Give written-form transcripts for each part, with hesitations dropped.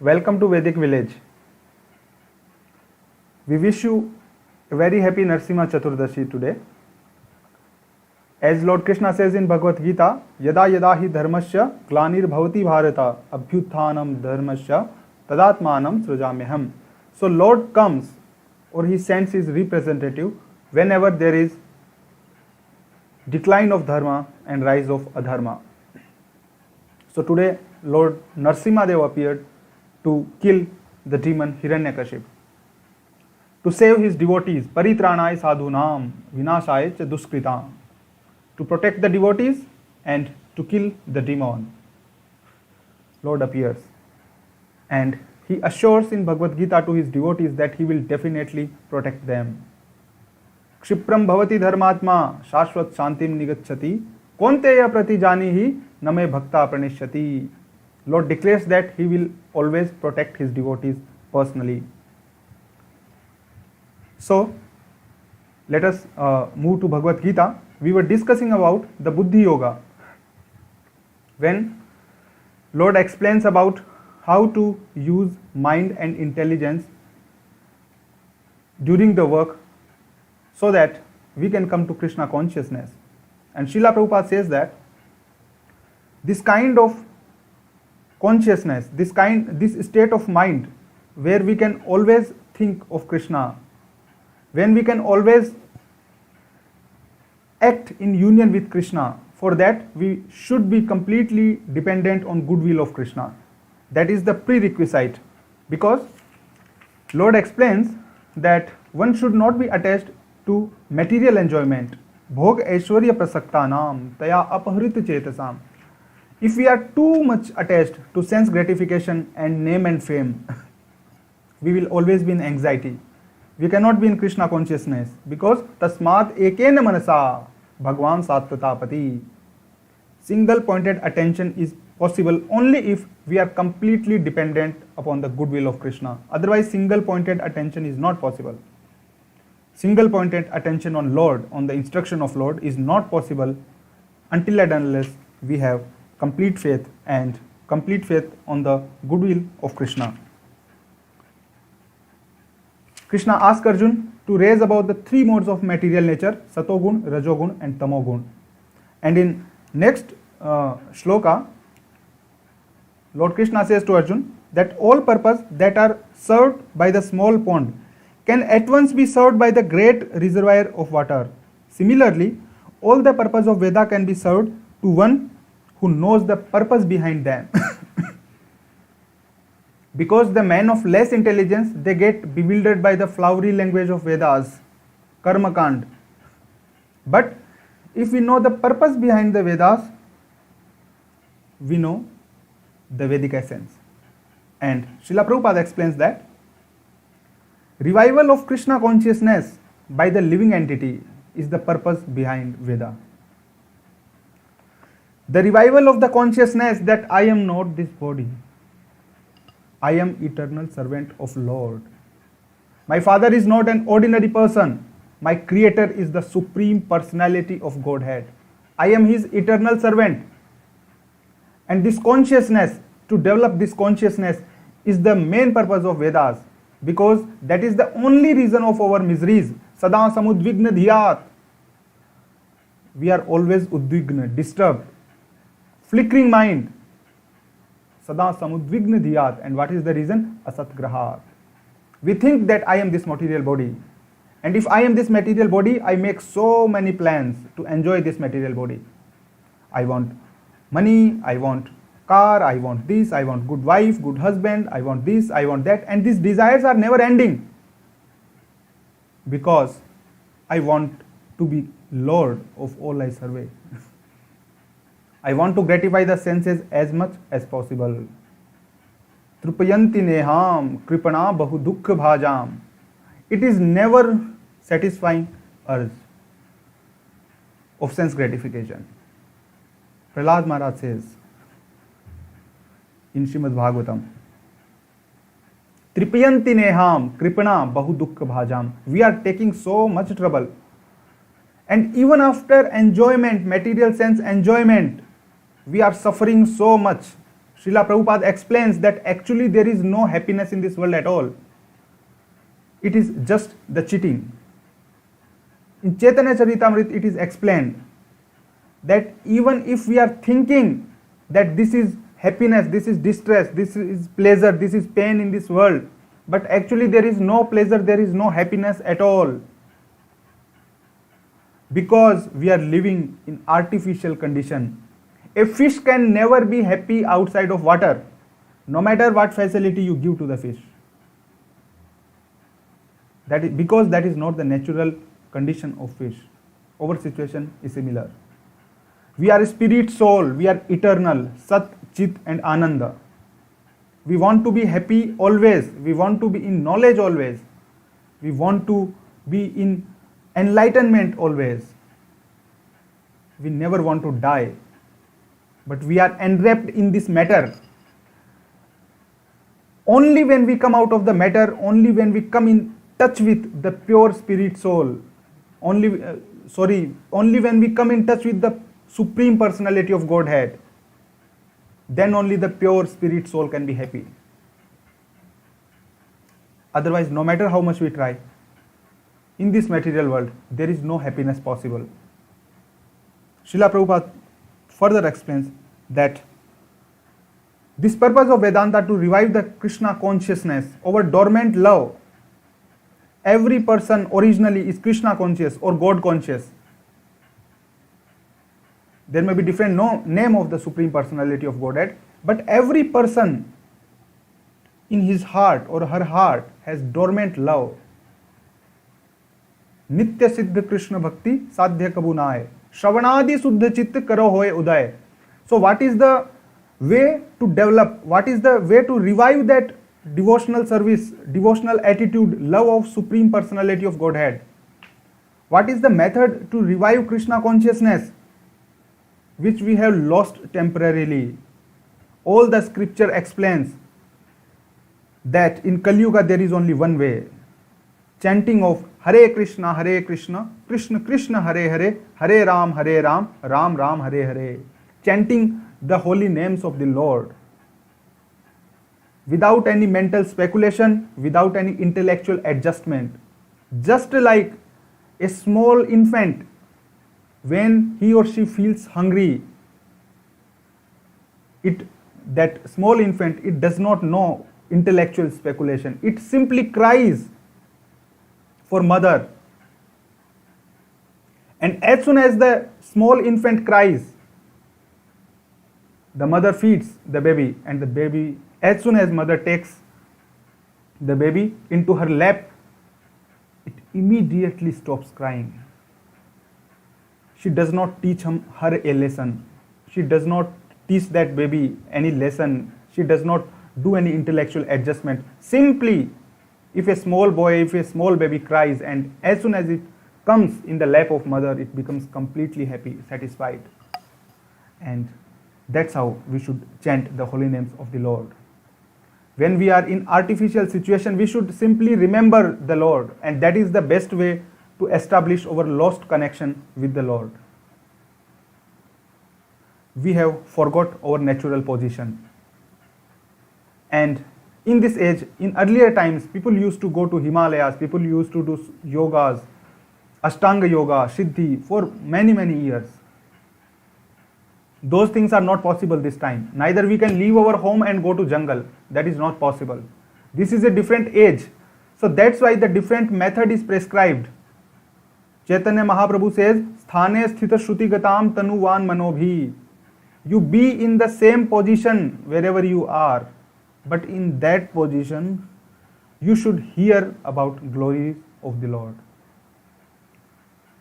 Welcome to Vedic Village. We wish you a very happy Narsimha Chaturdashi today. As Lord Krishna says in Bhagavad Gita, Yada yada hi dharmasya glanir bhavati bharata abhyuthanam dharmasya tadatmanam srujamyaham. So Lord comes or he sends his representative whenever there is decline of dharma and rise of adharma. So today Lord Narsimha Dev appeared to kill the demon Hiranyakashipu, to save his devotees, paritranai sadhunam vinashaya cha duskritam, to protect the devotees and to kill the demon. Lord appears and he assures in Bhagavad Gita to his devotees that he will definitely protect them. Kshipram bhavati dharmatma shashvat shantim nigacchati konteya pratijanihi name bhakta pranishyati. Lord declares that he will always protect his devotees personally. So let us move to Bhagavad Gita. We were discussing about the Buddhi Yoga, when Lord explains about how to use mind and intelligence during the work so that we can come to Krishna consciousness. And Srila Prabhupada says that this kind of consciousness, this state of mind where we can always think of Krishna, when we can always act in union with Krishna, for that we should be completely dependent on goodwill of Krishna. That is the prerequisite, because Lord explains that one should not be attached to material enjoyment. Bhog Aishwarya Prasaktanam Taya Apahrit Chetasam. If we are too much attached to sense gratification and name and fame, we will always be in anxiety. We cannot be in Krishna consciousness, because Tasmat Ekena Manasa Bhagwan Sattatapati. Single pointed attention is possible only if we are completely dependent upon the goodwill of Krishna. Otherwise, single pointed attention is not possible. Single pointed attention on Lord, on the instruction of Lord, is not possible until and unless we have complete faith on the goodwill of Krishna. Krishna asked Arjuna to raise about the three modes of material nature, Satogun, Rajogun and Tamogun. And in next shloka, Lord Krishna says to Arjuna that all purpose that are served by the small pond can at once be served by the great reservoir of water. Similarly, all the purpose of Veda can be served to one who knows the purpose behind them. Because the men of less intelligence, they get bewildered by the flowery language of Vedas, Karma Kand. But if we know the purpose behind the Vedas, we know the Vedic essence. And Srila Prabhupada explains that revival of Krishna consciousness by the living entity is the purpose behind Veda. The revival of the consciousness that I am not this body. I am eternal servant of Lord. My Father is not an ordinary person. My Creator is the Supreme Personality of Godhead. I am His eternal servant. And this consciousness, to develop this consciousness, is the main purpose of Vedas, because that is the only reason of our miseries. Sada samudvigna dhyat. We are always udvigna, disturbed, flickering mind. Sada samudvigna dhyat. And what is the reason? Asatgrahat. We think that I am this material body. And if I am this material body, I make so many plans to enjoy this material body. I want money, I want car, I want this, I want good wife, good husband, I want this, I want that. And these desires are never ending, because I want to be Lord of all I survey. I want to gratify the senses as much as possible. Trupayanti neham kripana bahu dukkha bhajam. It is never satisfying urge of sense gratification. Prahlad Maharaj says in Srimad Bhagavatam, Tripayanti neham kripana bahu dukkha bhajam. We are taking so much trouble. And even after enjoyment, material sense enjoyment, we are suffering so much. Srila Prabhupada explains that actually there is no happiness in this world at all. It is just the cheating. In Chaitanya Charitamrita it is explained that even if we are thinking that this is happiness, this is distress, this is pleasure, this is pain in this world, but actually there is no pleasure, there is no happiness at all, because we are living in artificial condition. A fish can never be happy outside of water, no matter what facility you give to the fish. That is because that is not the natural condition of fish. Our situation is similar. We are spirit soul, we are eternal, Sat, Chit and Ananda. We want to be happy always, we want to be in knowledge always, we want to be in enlightenment always. We never want to die, but we are enwrapped in this matter. Only when we come out of the matter, only when we come in touch with the pure spirit soul, only when we come in touch with the Supreme Personality of Godhead, then only the pure spirit soul can be happy. Otherwise, no matter how much we try, in this material world, there is no happiness possible. Srila Prabhupada further explains that this purpose of Vedanta to revive the Krishna consciousness over dormant love. Every person originally is Krishna conscious or God conscious. There may be different name of the Supreme Personality of Godhead, but every person in his heart or her heart has dormant love. Nitya Siddha Krishna Bhakti Sadhya Kabhu Naay. Shravanadi Suddha Chitta Karo Hoye Uday. So what is the way to develop, what is the way to revive that devotional service, devotional attitude, love of Supreme Personality of Godhead? What is the method to revive Krishna consciousness, which we have lost temporarily? All the scripture explains that in Kali Yuga there is only one way. Chanting of Hare Krishna, Krishna Krishna, Hare Hare, Hare Ram, Ram Ram, Hare Hare. Chanting the holy names of the Lord, without any mental speculation, without any intellectual adjustment. Just like a small infant, when he or she feels hungry, that small infant, it does not know intellectual speculation. It simply cries for mother. And as soon as the small infant cries, the mother feeds the baby, and the baby, as soon as mother takes the baby into her lap, it immediately stops crying. She does not teach her a lesson. She does not teach that baby any lesson. She does not do any intellectual adjustment. Simply, if a small boy, if a small baby cries, and as soon as it comes in the lap of mother, it becomes completely happy, satisfied. And that's how we should chant the holy names of the Lord. When we are in artificial situation, we should simply remember the Lord, and that is the best way to establish our lost connection with the Lord. We have forgot our natural position. And in this age, in earlier times, people used to go to Himalayas, people used to do yogas, Ashtanga Yoga, Siddhi for many, many years. Those things are not possible this time. Neither we can leave our home and go to jungle. That is not possible. This is a different age. So that's why the different method is prescribed. Chaitanya Mahaprabhu says, Sthane sthita shruti gatam tanuvan manobhi. You be in the same position wherever you are. But in that position, you should hear about glories of the Lord.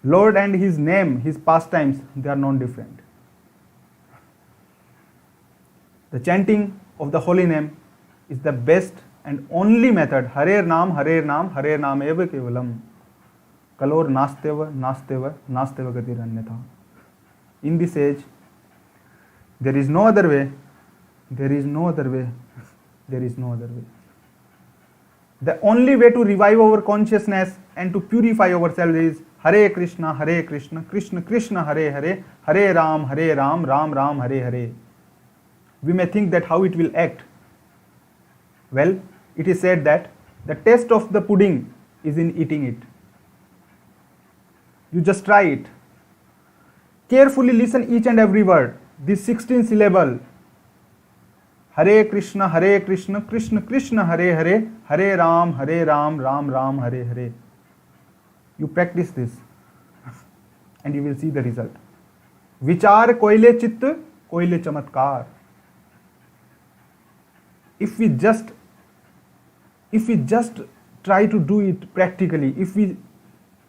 Lord and His name, His pastimes, they are non-different. The chanting of the holy name is the best and only method. Hare Nam, Hare Nam, Hare Nam eva kevalam. Kalor nasteva, nasteva, nasteva gatiranyatha. In this age, there is no other way. There is no other way. There is no other way. The only way to revive our consciousness and to purify ourselves is Hare Krishna, Krishna Krishna, Hare Hare, Hare Ram, Ram Ram, Hare Hare. we may think that how it will act. Well, it is said that the taste of the pudding is in eating it. You just try it. Carefully listen each and every word. This 16 syllable. Hare Krishna, Krishna Krishna, Hare Hare, Hare Ram, Ram Ram, Hare Hare. You practice this and you will see the result. Vichar koile chitt, koile chamatkar. If we just try to do it practically, if we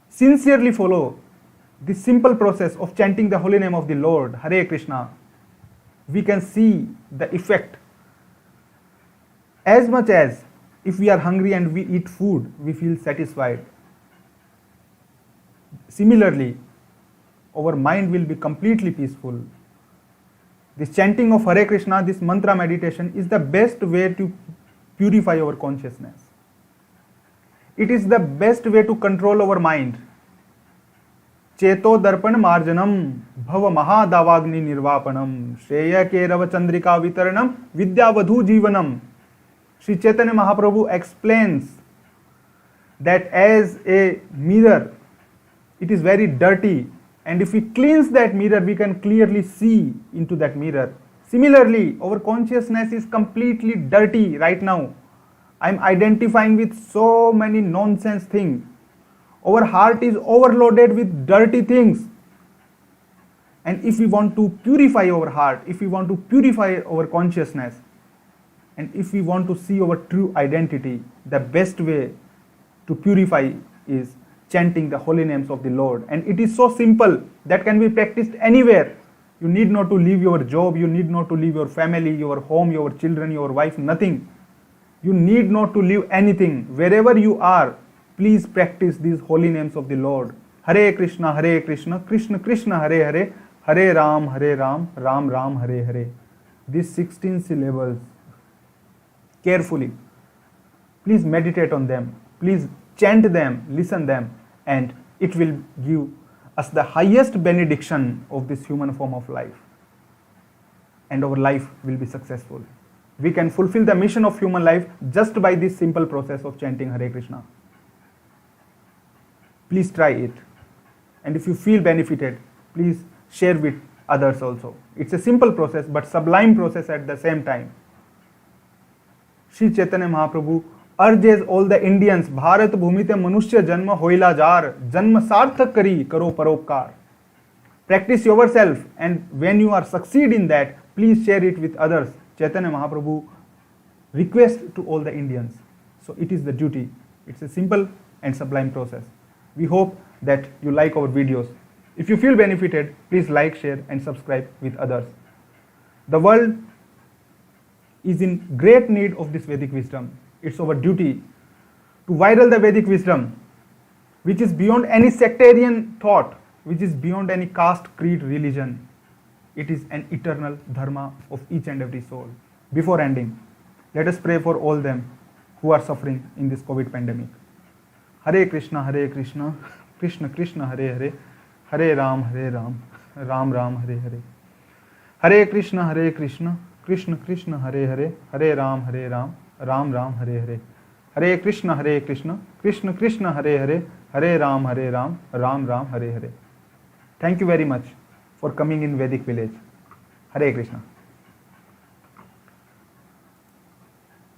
sincerely follow this simple process of chanting the holy name of the Lord, Hare Krishna, we can see the effect. As much as if we are hungry and we eat food, we feel satisfied. Similarly, our mind will be completely peaceful. This chanting of Hare Krishna, this mantra meditation is the best way to purify our consciousness. It is the best way to control our mind. Cheto darpan marjanam, bhava mahadavagni nirvapanam, shreya kerava chandrika vitaranam, vidya vadhu jivanam. Sri Chaitanya Mahaprabhu explains that as a mirror, it is very dirty, and if we cleanse that mirror, we can clearly see into that mirror. Similarly, our consciousness is completely dirty right now. I am identifying with so many nonsense things. Our heart is overloaded with dirty things. And if we want to purify our heart, if we want to purify our consciousness, and if we want to see our true identity, the best way to purify is chanting the holy names of the Lord. And it is so simple that can be practiced anywhere. You need not to leave your job, you need not to leave your family, your home, your children, your wife, nothing. You need not to leave anything. Wherever you are, please practice these holy names of the Lord. Hare Krishna, Krishna Krishna, Hare Hare, Hare Ram, Ram Ram, Hare Hare. These 16 syllables, carefully. Please meditate on them. Please chant them, listen them, and it will give us the highest benediction of this human form of life. And our life will be successful. We can fulfill the mission of human life just by this simple process of chanting Hare Krishna. Please try it. And if you feel benefited, please share with others also. It's a simple process but sublime process at the same time. Shri Chaitanya Mahaprabhu urges all the Indians, Bharat Bhumite Manushya Janma Hoila Jar, Janma Sarthak Kari Karo Paropkar. Practice yourself, and when you are succeed in that, please share it with others. Chaitanya Mahaprabhu request to all the Indians. So it is the duty. It's a simple and sublime process. We hope that you like our videos. If you feel benefited, please like, share and subscribe with others. The world is in great need of this Vedic wisdom. It's our duty to viral the Vedic wisdom, which is beyond any sectarian thought, which is beyond any caste, creed, religion. It is an eternal dharma of each and every soul. Before ending, let us pray for all them who are suffering in this COVID pandemic. Hare Krishna, Krishna Krishna, Hare Hare, Hare Ram, Ram Ram, Hare Hare. Hare Krishna, Krishna Krishna, Hare Hare, Hare Ram, Ram Ram, Hare Hare. Hare Krishna, Krishna Krishna, Hare Hare, Hare Ram, Ram Ram, Hare Hare. Thank you very much for coming in Vedic Village. Hare Krishna.